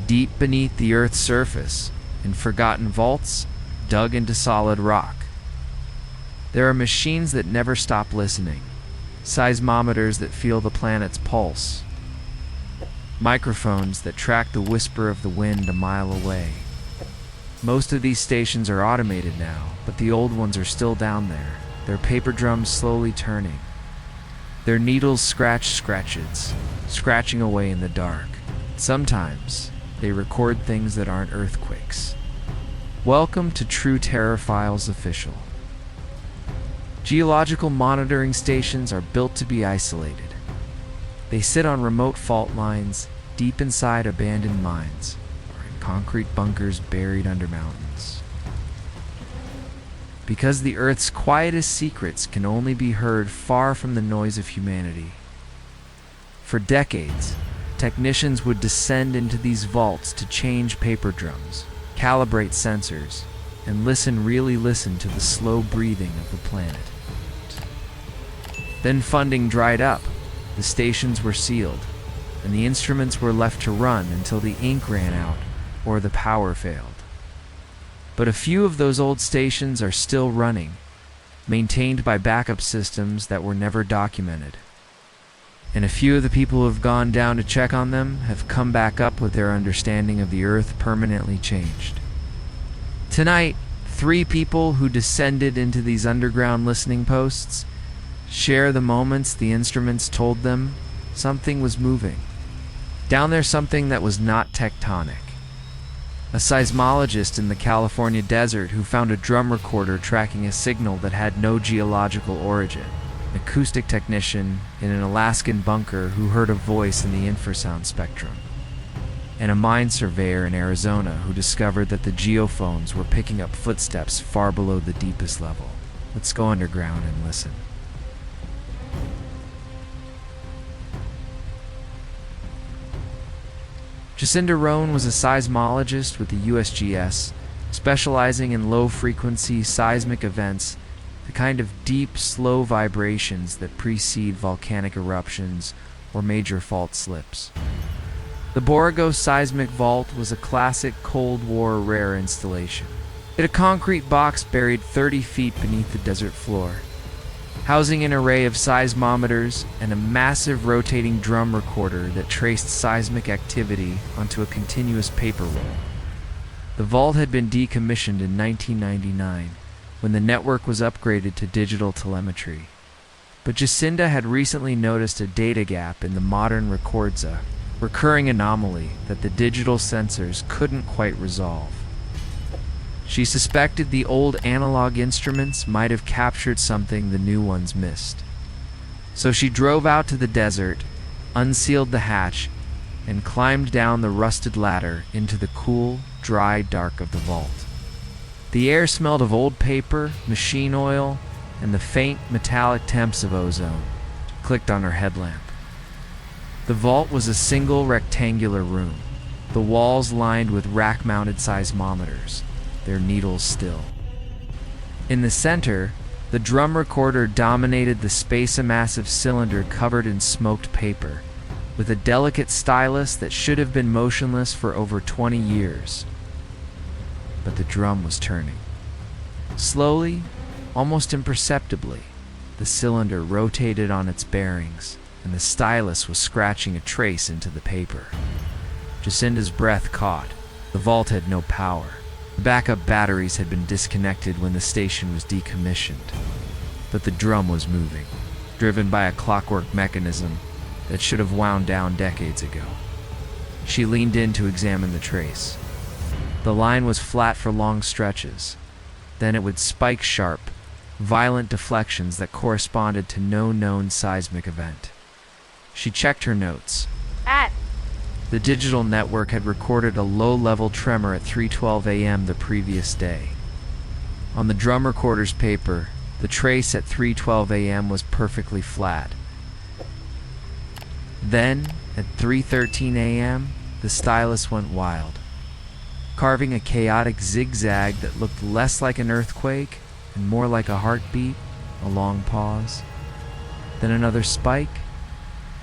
deep beneath the Earth's surface, in forgotten vaults dug into solid rock. There are machines that never stop listening, seismometers that feel the planet's pulse, microphones that track the whisper of the wind a mile away. Most of these stations are automated now, but the old ones are still down there, their paper drums slowly turning. Their needles scratching away in the dark. Sometimes they record things that aren't earthquakes. Welcome to True Terror Files Official. Geological monitoring stations are built to be isolated. They sit on remote fault lines, deep inside abandoned mines, or in concrete bunkers buried under mountains. Because the Earth's quietest secrets can only be heard far from the noise of humanity. For decades, technicians would descend into these vaults to change paper drums, calibrate sensors, and really listen to the slow breathing of the planet. Then funding dried up, the stations were sealed, and the instruments were left to run until the ink ran out or the power failed. But a few of those old stations are still running, maintained by backup systems that were never documented. And a few of the people who have gone down to check on them have come back up with their understanding of the Earth permanently changed. Tonight, 3 people who descended into these underground listening posts share the moments the instruments told them something was moving. Down there, something that was not tectonic. A seismologist in the California desert who found a drum recorder tracking a signal that had no geological origin. An acoustic technician in an Alaskan bunker who heard a voice in the infrasound spectrum. And a mine surveyor in Arizona who discovered that the geophones were picking up footsteps far below the deepest level. Let's go underground and listen. Jacinda Roan was a seismologist with the USGS, specializing in low-frequency seismic events, the kind of deep, slow vibrations that precede volcanic eruptions or major fault slips. The Borrego seismic vault was a classic Cold War rare installation. It had a concrete box buried 30 feet beneath the desert floor, housing an array of seismometers and a massive rotating drum recorder that traced seismic activity onto a continuous paper roll. The vault had been decommissioned in 1999 when the network was upgraded to digital telemetry. But Jacinda had recently noticed a data gap in the modern recordza, recurring anomaly that the digital sensors couldn't quite resolve. She suspected the old analog instruments might have captured something the new ones missed. So she drove out to the desert, unsealed the hatch, and climbed down the rusted ladder into the cool, dry dark of the vault. The air smelled of old paper, machine oil, and the faint metallic temps of ozone. She clicked on her headlamp. The vault was a single rectangular room, the walls lined with rack-mounted seismometers, their needles still. In the center, the drum recorder dominated the space a massive cylinder covered in smoked paper, with a delicate stylus that should have been motionless for over 20 years. But the drum was turning. Slowly, almost imperceptibly, the cylinder rotated on its bearings, and the stylus was scratching a trace into the paper. Jacinda's breath caught. The vault had no power. The backup batteries had been disconnected when the station was decommissioned. But the drum was moving, driven by a clockwork mechanism that should have wound down decades ago. She leaned in to examine the trace. The line was flat for long stretches. Then it would spike sharp, violent deflections that corresponded to no known seismic event. She checked her notes. The digital network had recorded a low-level tremor at 3:12 a.m. the previous day. On the drum recorder's paper, the trace at 3:12 a.m. was perfectly flat. Then, at 3:13 a.m., the stylus went wild, carving a chaotic zigzag that looked less like an earthquake and more like a heartbeat, a long pause, then another spike,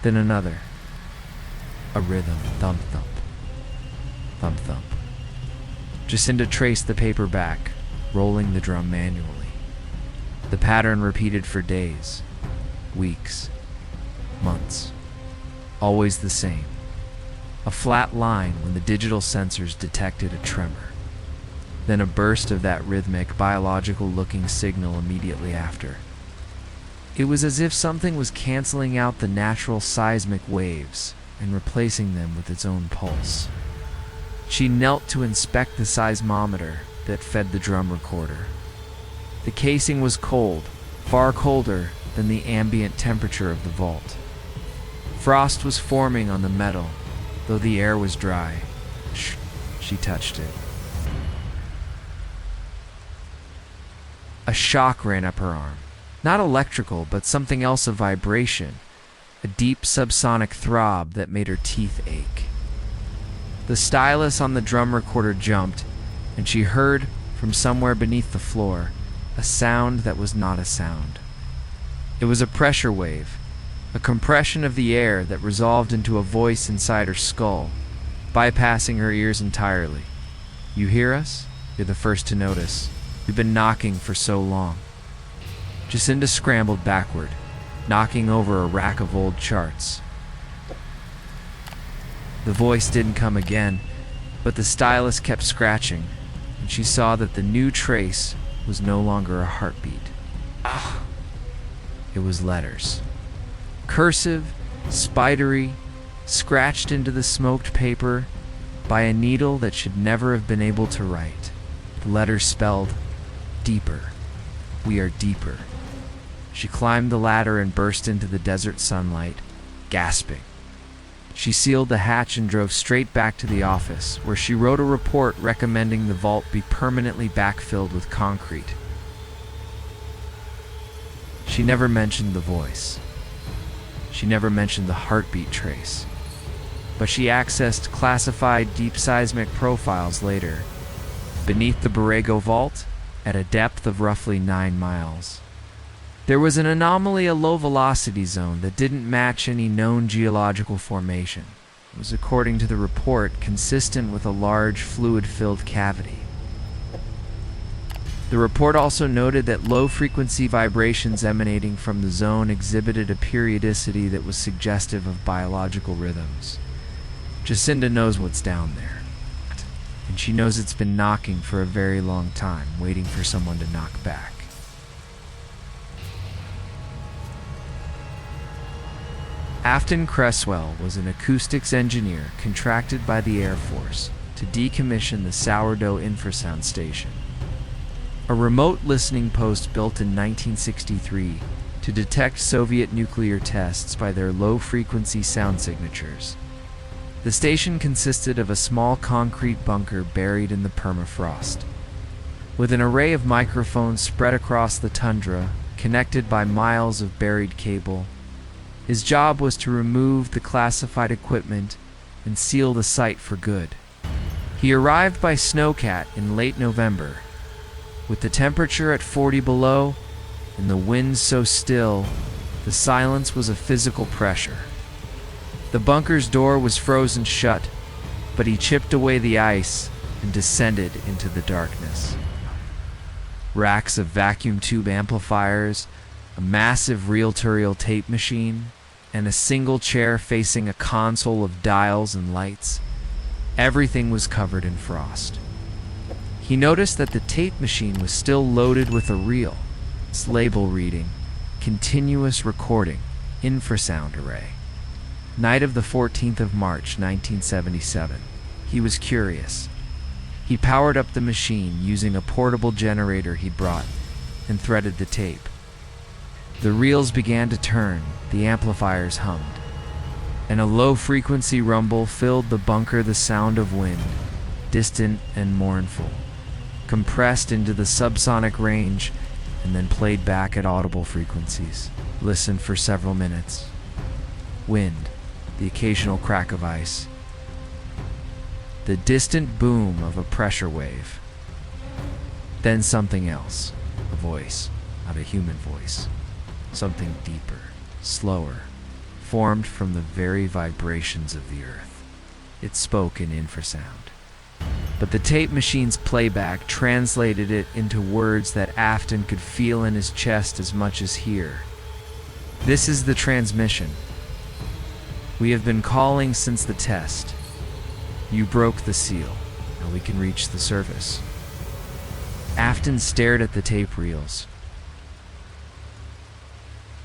then another. A rhythm, thump-thump. Thump, thump. Jacinda traced the paper back, rolling the drum manually. The pattern repeated for days, weeks, months. Always the same. A flat line when the digital sensors detected a tremor. Then a burst of that rhythmic, biological-looking signal immediately after. It was as if something was canceling out the natural seismic waves and replacing them with its own pulse. She knelt to inspect the seismometer that fed the drum recorder. The casing was cold, far colder than the ambient temperature of the vault. Frost was forming on the metal, though the air was dry. Shh, she touched it. A shock ran up her arm. Not electrical, but something else of vibration. A deep subsonic throb that made her teeth ache. The stylus on the drum recorder jumped, and she heard, from somewhere beneath the floor, a sound that was not a sound. It was a pressure wave, a compression of the air that resolved into a voice inside her skull, bypassing her ears entirely. "You hear us? You're the first to notice. We've been knocking for so long." Jacinda scrambled backward, knocking over a rack of old charts. The voice didn't come again, but the stylus kept scratching, and she saw that the new trace was no longer a heartbeat. It was letters. Cursive, spidery, scratched into the smoked paper by a needle that should never have been able to write. The letters spelled, "Deeper. We are deeper." She climbed the ladder and burst into the desert sunlight, gasping. She sealed the hatch and drove straight back to the office, where she wrote a report recommending the vault be permanently backfilled with concrete. She never mentioned the voice. She never mentioned the heartbeat trace. But she accessed classified deep seismic profiles later, beneath the Borrego vault, at a depth of roughly 9 miles. There was an anomaly, a low-velocity zone that didn't match any known geological formation. It was, according to the report, consistent with a large, fluid-filled cavity. The report also noted that low-frequency vibrations emanating from the zone exhibited a periodicity that was suggestive of biological rhythms. Jacinda knows what's down there, and she knows it's been knocking for a very long time, waiting for someone to knock back. Afton Cresswell was an acoustics engineer contracted by the Air Force to decommission the Sourdough Infrasound station, a remote listening post built in 1963 to detect Soviet nuclear tests by their low-frequency sound signatures. The station consisted of a small concrete bunker buried in the permafrost, with an array of microphones spread across the tundra, connected by miles of buried cable. His job was to remove the classified equipment and seal the site for good. He arrived by snowcat in late November, with the temperature at 40 below and the wind so still, the silence was a physical pressure. The bunker's door was frozen shut, but he chipped away the ice and descended into the darkness. Racks of vacuum tube amplifiers, a massive reel-to-reel tape machine, and a single chair facing a console of dials and lights. Everything was covered in frost. He noticed that the tape machine was still loaded with a reel, its label reading, "Continuous Recording, Infrasound Array." Night of the 14th of March, 1977. He was curious. He powered up the machine using a portable generator he'd brought and threaded the tape. The reels began to turn, the amplifiers hummed, and a low-frequency rumble filled the bunker, the sound of wind, distant and mournful, compressed into the subsonic range and then played back at audible frequencies. Listened for several minutes. Wind, the occasional crack of ice, the distant boom of a pressure wave. Then something else, a voice, not a human voice. Something deeper, slower, formed from the very vibrations of the earth. It spoke in infrasound. but the tape machine's playback translated it into words that Afton could feel in his chest as much as hear. "This is the transmission. We have been calling since the test. You broke the seal. Now we can reach the surface." Afton stared at the tape reels.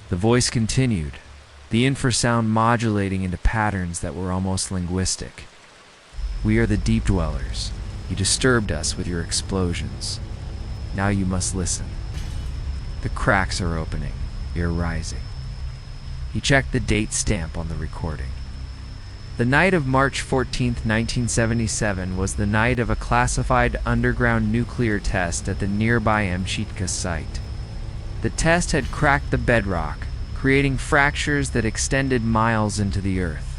The voice continued, the infrasound modulating into patterns that were almost linguistic. "We are the deep dwellers. You disturbed us with your explosions. Now you must listen. The cracks are opening. You're rising." He checked the date stamp on the recording. The night of March 14, 1977 was the night of a classified underground nuclear test at the nearby Amchitka site. The test had cracked the bedrock, creating fractures that extended miles into the earth.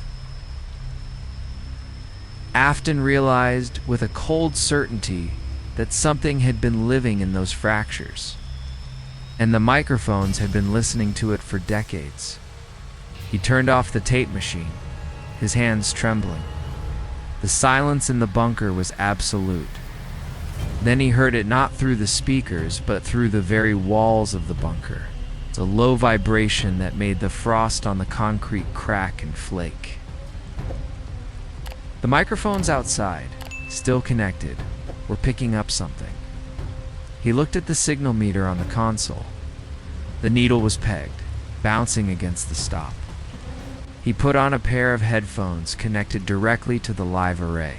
Afton realized with a cold certainty that something had been living in those fractures, and the microphones had been listening to it for decades. He turned off the tape machine, his hands trembling. The silence in the bunker was absolute. Then he heard it not through the speakers, but through the very walls of the bunker. It's a low vibration that made the frost on the concrete crack and flake. The microphones outside, still connected, were picking up something. He looked at the signal meter on the console. The needle was pegged, bouncing against the stop. He put on a pair of headphones connected directly to the live array.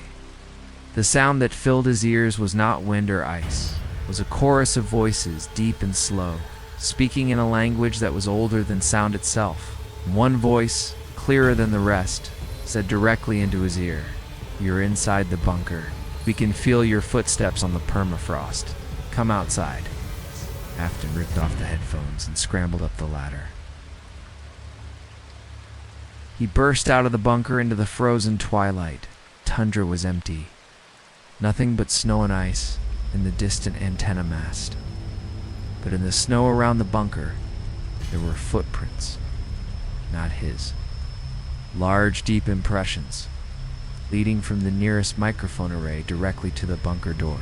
The sound that filled his ears was not wind or ice. It was a chorus of voices, deep and slow, speaking in a language that was older than sound itself. One voice, clearer than the rest, said directly into his ear, "You're inside the bunker. We can feel your footsteps on the permafrost. Come outside." Afton ripped off the headphones and scrambled up the ladder. He burst out of the bunker into the frozen twilight. Tundra was empty. Nothing but snow and ice and the distant antenna mast. But in the snow around the bunker, there were footprints. Not his. Large, deep impressions, leading from the nearest microphone array directly to the bunker door.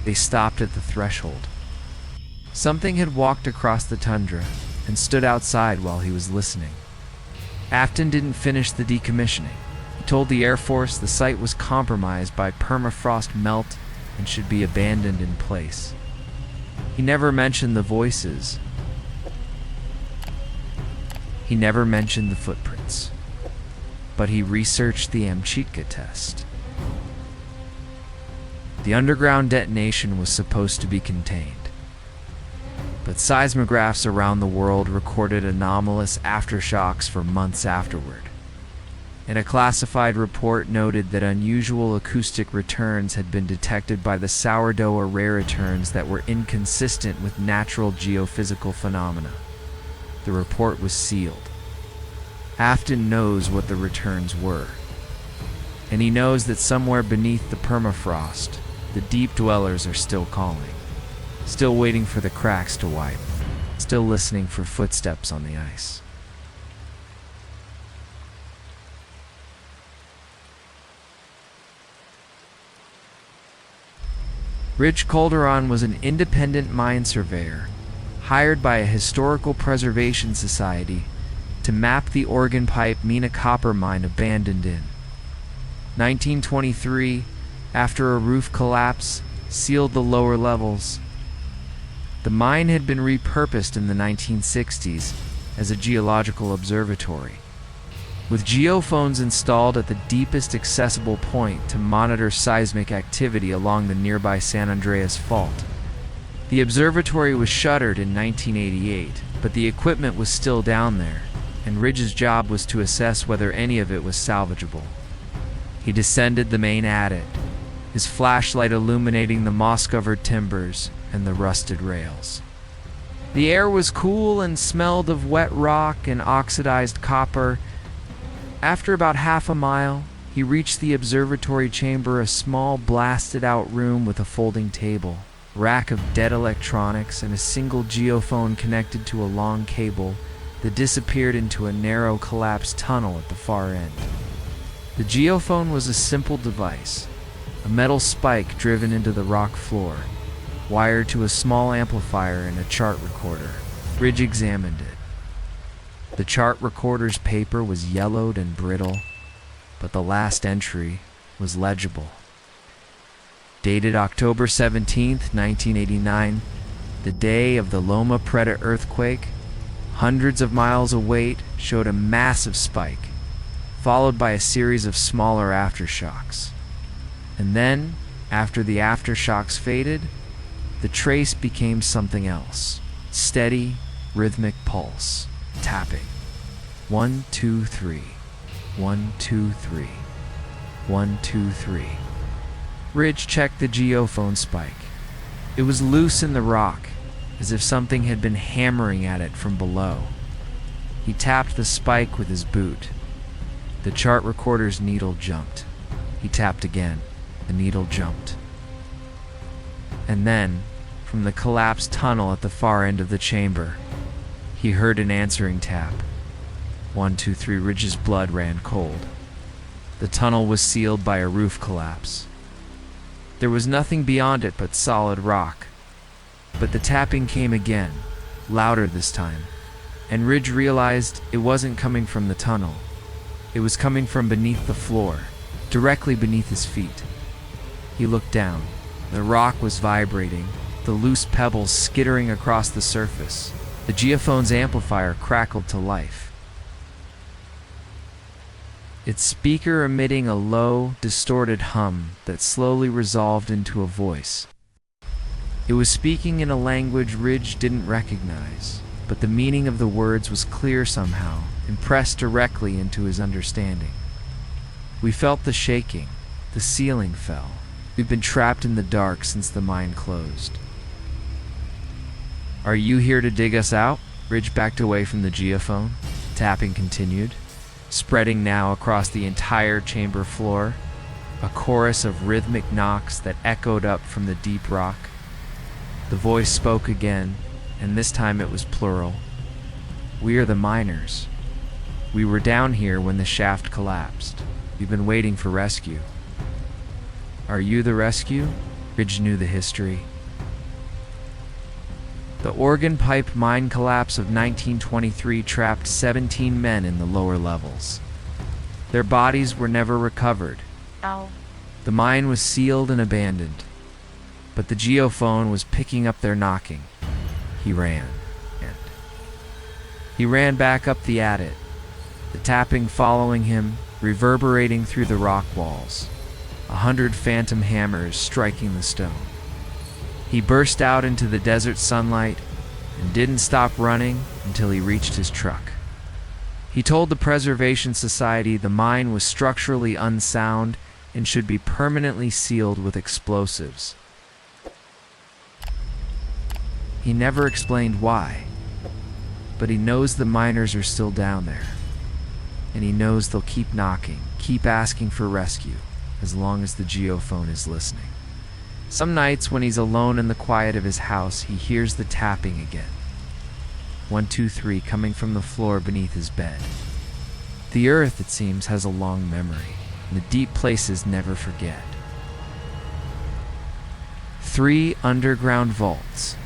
They stopped at the threshold. Something had walked across the tundra and stood outside while he was listening. Afton didn't finish the decommissioning. He told the Air Force the site was compromised by permafrost melt and should be abandoned in place. He never mentioned the voices. He never mentioned the footprints. But he researched the Amchitka test. The underground detonation was supposed to be contained. But seismographs around the world recorded anomalous aftershocks for months afterward. And a classified report noted that unusual acoustic returns had been detected by the Sourdough array returns that were inconsistent with natural geophysical phenomena. The report was sealed. Afton knows what the returns were. And he knows that somewhere beneath the permafrost, the deep dwellers are still calling. Still waiting for the cracks to wipe. Still listening for footsteps on the ice. Rich Calderon was an independent mine surveyor, hired by a historical preservation society to map the organ pipe Mina copper mine abandoned in 1923, after a roof collapse sealed the lower levels. The mine had been repurposed in the 1960s as a geological observatory, with geophones installed at the deepest accessible point to monitor seismic activity along the nearby San Andreas Fault. The observatory was shuttered in 1988, but the equipment was still down there, and Ridge's job was to assess whether any of it was salvageable. He descended the main adit, his flashlight illuminating the moss-covered timbers and the rusted rails. The air was cool and smelled of wet rock and oxidized copper. After about half a mile, he reached the observatory chamber, a small blasted-out room with a folding table, a rack of dead electronics, and a single geophone connected to a long cable that disappeared into a narrow collapsed tunnel at the far end. The geophone was a simple device, a metal spike driven into the rock floor, wired to a small amplifier and a chart recorder. Ridge examined it. The chart recorder's paper was yellowed and brittle, but the last entry was legible. Dated October 17th, 1989, the day of the Loma Prieta earthquake, hundreds of miles away showed a massive spike, followed by a series of smaller aftershocks. And then, after the aftershocks faded, the trace became something else. Steady, rhythmic pulse, tapping. 1, 2, 3. 1, 2, 3. 1, 2, 3. Ridge checked the geophone spike. It was loose in the rock, as if something had been hammering at it from below. He tapped the spike with his boot. The chart recorder's needle jumped. He tapped again. The needle jumped. And then, from the collapsed tunnel at the far end of the chamber, he heard an answering tap. 1, 2, 3. Ridge's blood ran cold. The tunnel was sealed by a roof collapse. There was nothing beyond it but solid rock. But the tapping came again, louder this time, and Ridge realized it wasn't coming from the tunnel. It was coming from beneath the floor, directly beneath his feet. He looked down. The rock was vibrating, the loose pebbles skittering across the surface. The geophone's amplifier crackled to life, its speaker emitting a low, distorted hum that slowly resolved into a voice. It was speaking in a language Ridge didn't recognize, but the meaning of the words was clear somehow, impressed directly into his understanding. We felt the shaking. The ceiling fell. We've been trapped in the dark since the mine closed. Are you here to dig us out? Ridge backed away from the geophone. Tapping continued, spreading now across the entire chamber floor, a chorus of rhythmic knocks that echoed up from the deep rock. The voice spoke again, and this time it was plural. We are the miners. We were down here when the shaft collapsed. We've been waiting for rescue. Are you the rescue? Ridge knew the history. The organ pipe mine collapse of 1923 trapped 17 men in the lower levels. Their bodies were never recovered. Ow. The mine was sealed and abandoned, but the geophone was picking up their knocking. He ran, and he ran back up the adit, the tapping following him, reverberating through the rock walls, 100 phantom hammers striking the stone. He burst out into the desert sunlight and didn't stop running until he reached his truck. He told the Preservation Society the mine was structurally unsound and should be permanently sealed with explosives. He never explained why, but he knows the miners are still down there, and he knows they'll keep knocking, keep asking for rescue, as long as the geophone is listening. Some nights when he's alone in the quiet of his house, he hears the tapping again. 1, 2, 3 coming from the floor beneath his bed. The earth, it seems, has a long memory, and the deep places never forget. 3 underground vaults,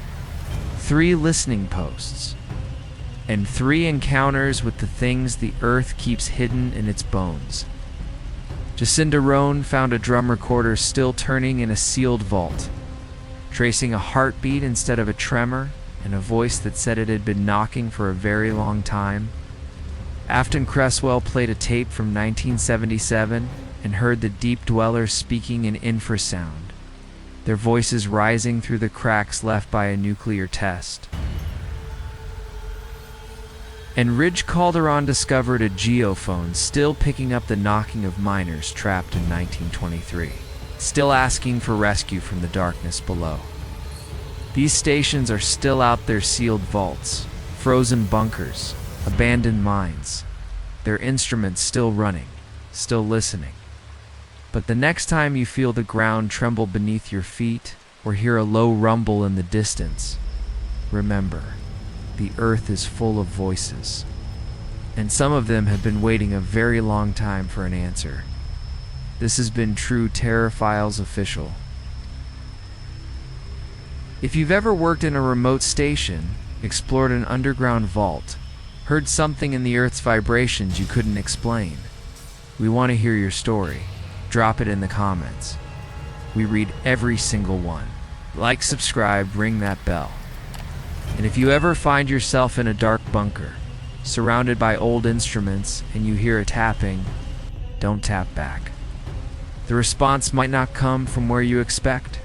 3 listening posts, and 3 encounters with the things the earth keeps hidden in its bones. Jacinda Roan found a drum recorder still turning in a sealed vault, tracing a heartbeat instead of a tremor, and a voice that said it had been knocking for a very long time. Afton Cresswell played a tape from 1977 and heard the deep dwellers speaking in infrasound, their voices rising through the cracks left by a nuclear test. And Ridge Calderon discovered a geophone still picking up the knocking of miners trapped in 1923, still asking for rescue from the darkness below. These stations are still out there, sealed vaults, frozen bunkers, abandoned mines, their instruments still running, still listening. But the next time you feel the ground tremble beneath your feet or hear a low rumble in the distance, remember, the earth is full of voices, and some of them have been waiting a very long time for an answer. This has been True Terror Files Official. If you've ever worked in a remote station, explored an underground vault, heard something in the Earth's vibrations you couldn't explain, we want to hear your story. Drop it in the comments. We read every single one. Like, subscribe, ring that bell. And if you ever find yourself in a dark bunker, surrounded by old instruments, and you hear a tapping, don't tap back. The response might not come from where you expect.